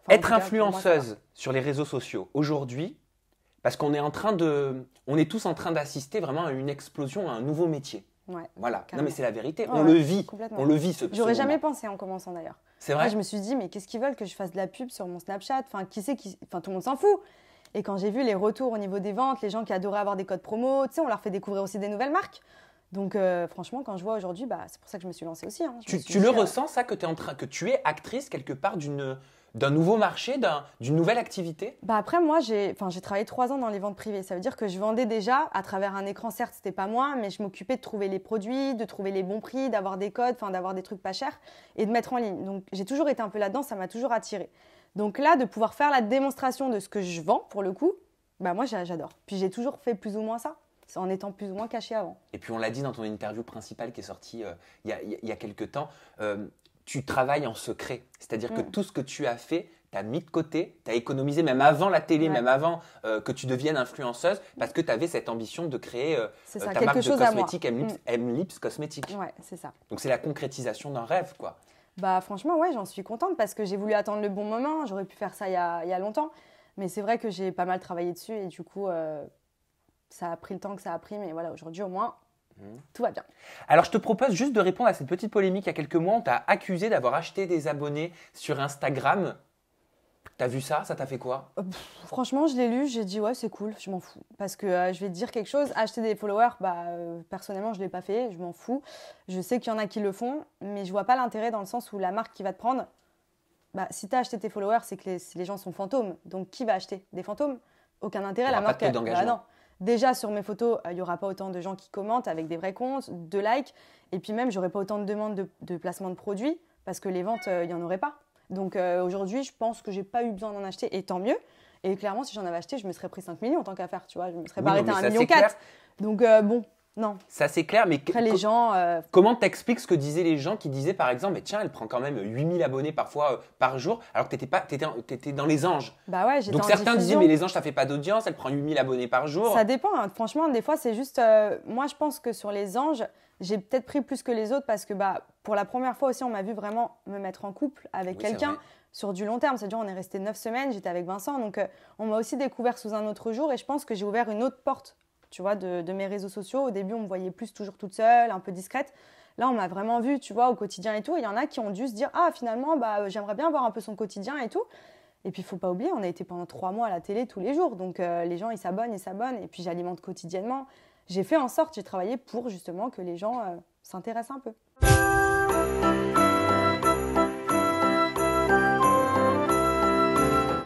Enfin, en Être tout cas, pour moi, ça va. influenceuse sur les réseaux sociaux aujourd'hui, parce qu'on est on est tous en train d'assister vraiment à une explosion, à un nouveau métier. Ouais, Voilà. Non, carrément. mais c'est la vérité. Ouais, On ouais, le vit. complètement. On le vit ce J'aurais jamais moment. pensé en commençant d'ailleurs. C'est Moi, vrai? je me suis dit, mais qu'est-ce qu'ils veulent que je fasse de la pub sur mon Snapchat? Enfin, qui c'est qui... Enfin, tout le monde s'en fout. Et quand j'ai vu les retours au niveau des ventes, les gens qui adoraient avoir des codes promo, tu sais, on leur fait découvrir aussi des nouvelles marques. Donc, franchement, quand je vois aujourd'hui, bah, c'est pour ça que je me suis lancée aussi. Hein. Je me suis Tu dit, le ressens, ça, que que tu es actrice quelque part d'un nouveau marché, d'une nouvelle activité? Bah après, moi, j'ai travaillé 3 ans dans les ventes privées. Ça veut dire que je vendais déjà à travers un écran. Certes, c'était pas moi, mais je m'occupais de trouver les produits, de trouver les bons prix, d'avoir des codes, enfin, d'avoir des trucs pas chers et de mettre en ligne. Donc, j'ai toujours été un peu là-dedans, ça m'a toujours attirée. Donc là, de pouvoir faire la démonstration de ce que je vends, pour le coup, bah moi, j'adore. Puis j'ai toujours fait plus ou moins ça, en étant plus ou moins cachée avant. Et puis on l'a dit dans ton interview principale qui est sortie il y a quelques temps, tu travailles en secret. C'est-à-dire que tout ce que tu as fait, tu as mis de côté, tu as économisé même avant la télé, Ouais. même avant que tu deviennes influenceuse, parce que tu avais cette ambition de créer C'est ça, ta quelque marque de chose à moi. cosmétiques, M-Lips Cosmétiques. Ouais, c'est ça. Donc c'est la concrétisation d'un rêve, quoi. Bah franchement, ouais, j'en suis contente parce que j'ai voulu attendre le bon moment. J'aurais pu faire ça il y a longtemps. Mais c'est vrai que j'ai pas mal travaillé dessus et du coup, ça a pris le temps que ça a pris. Mais voilà, aujourd'hui, au moins, tout va bien. Alors je te propose juste de répondre à cette petite polémique. Il y a quelques mois, on t'a accusé d'avoir acheté des abonnés sur Instagram. T'as vu ça? Ça t'a fait quoi? Franchement, je l'ai lu, j'ai dit ouais, c'est cool, je m'en fous. Parce que je vais te dire quelque chose, acheter des followers, personnellement, je ne l'ai pas fait, je m'en fous. Je sais qu'il y en a qui le font, mais je vois pas l'intérêt dans le sens où la marque qui va te prendre, si tu as acheté tes followers, c'est que les gens sont fantômes. Donc qui va acheter? Des fantômes? Aucun intérêt. Il y La aura pas marque. de taux d'engagement. Non. Déjà, sur mes photos, il n'y aura pas autant de gens qui commentent avec des vrais comptes, de likes. Et puis même, j'aurai pas autant de demandes de placement de produits parce que les ventes, il n'y en aurait pas. Donc aujourd'hui, je pense que j'ai pas eu besoin d'en acheter et tant mieux. Et clairement, si j'en avais acheté, je me serais pris 5 millions en tant qu'affaire, tu vois. Je me serais pas arrêtée à 1,4 million. Donc bon, non. Ça c'est clair, mais Après, les gens. comment t'expliques ce que disaient les gens qui disaient par exemple, mais tiens, elle prend quand même 8000 abonnés parfois par jour, alors que t'étais dans les anges. Bah ouais, j'étais Donc en certains disaient, diffusion. mais les anges, ça fait pas d'audience, elle prend 8000 abonnés par jour. Ça dépend, hein. Franchement, des fois, c'est juste. Moi, je pense que sur les anges, j'ai peut-être pris plus que les autres parce que pour la première fois aussi, on m'a vu vraiment me mettre en couple avec Oui, c'est quelqu'un vrai. sur du long terme. C'est-à-dire, on est resté 9 semaines, j'étais avec Vincent. Donc, on m'a aussi découvert sous un autre jour et je pense que j'ai ouvert une autre porte, tu vois, de mes réseaux sociaux. Au début, on me voyait plus toujours toute seule, un peu discrète. Là, on m'a vraiment vue, tu vois, au quotidien et tout. Il y en a qui ont dû se dire, ah, finalement, j'aimerais bien voir un peu son quotidien et tout. Et puis, il ne faut pas oublier, on a été pendant 3 mois à la télé tous les jours. Donc, les gens, ils s'abonnent. Et puis, j'alimente quotidiennement. J'ai fait en sorte, j'ai travaillé pour justement que les gens s'intéressent un peu.